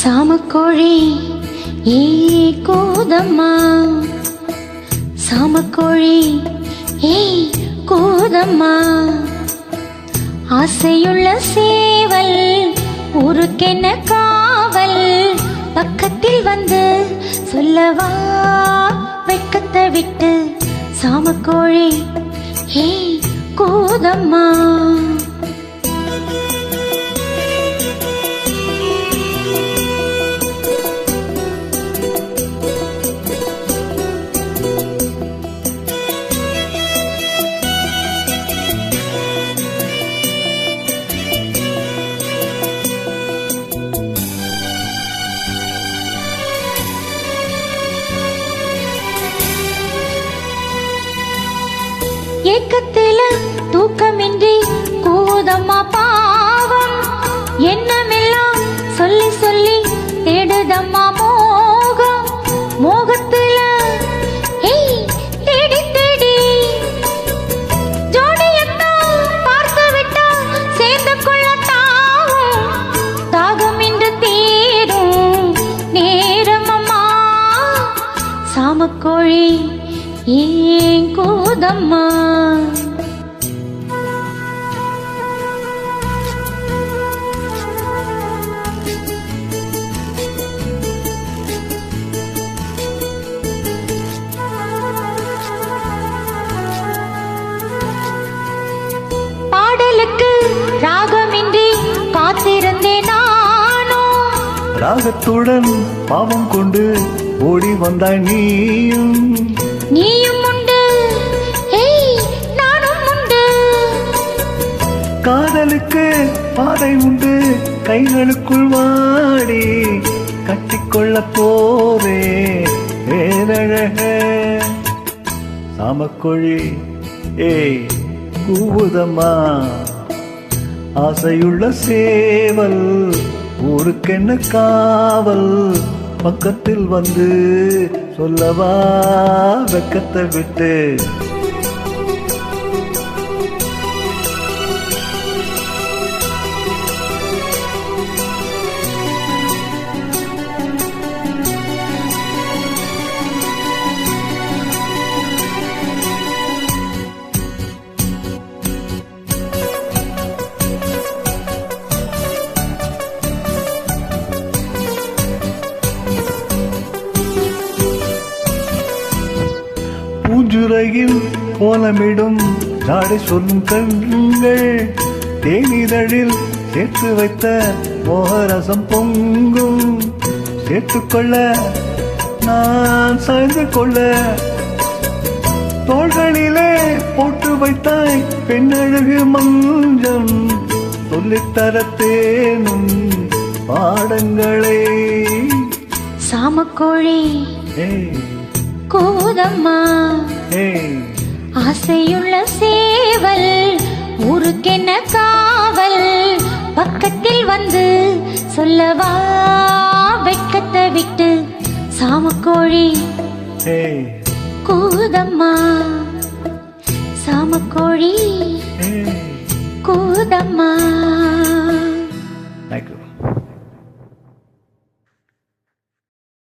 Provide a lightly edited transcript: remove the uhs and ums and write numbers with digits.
சாமக்கோழி ஏ கூதம்மா, சாமக்கோழி ஏ கூதம்மா, ஆசையுள்ள சேவல் ஊருக்கென்ன காவல், பக்கத்தில் வந்து சொல்லவா வெட்கத்தை விட்டு, சாமக்கோழி ஏ கூதம்மா. ஏக்கத்தில தூக்கமின்றி கூதம்மா பாவம், எண்ணமெல்லாம் சொல்லி சொல்லி தேடுதம்மா மோகம், மோகத்தில தேடி தேடி ஜோடியத்தான் பார்த்து விட்டா சேர்ந்து கொள்ள தாவும், தாகம் என்று தீரும் நேரமம்மா, சாமக்கோழி ஏன் கூதம்மா. பாடலுக்கு ராகமின்றி காத்திருந்தேன் நானோ, ராகத்துடன் பாவம் கொண்டு ஓடி வந்தாய் நீயும், நீயும் உண்டு நானும் உண்டு, காதலுக்கு பாதை உண்டு கைகளுக்குள் வாடி கட்டிக்கொள்ள போரே பேரழக, சாமக்கோழி ஏய் கூவுதம்மா, ஆசையுள்ள சேவல் ஊருக்கென்ன காவல், பக்கத்தில் வந்து சொல்லவா வெட்கத்தை விட்டு, பூஞ்சுரையில் கோலமிடும் நாடை சொல்லும் கண்கள், தேனிதழில் சேர்த்து வைத்த மோகரசம் பொங்கும், சேர்த்துக்கொள்ள நான் சாய்ந்து கொள்ள, தோள்களிலே போட்டு வைத்தாய் பெண்ணழகு மஞ்சம், சொல்லித்தரத்தேனும் பாடங்களை, சாமக்கோழி கூதம்மா, ஆசையுள்ள சேவல் ஊருக்கென்ன காவல், பக்கத்தில் வந்து சொல்லவா வெட்கத்தை விட்டு, சாமக்கோழி கூதம்மா, சாமக்கோழி கூதம்மா. Thank you.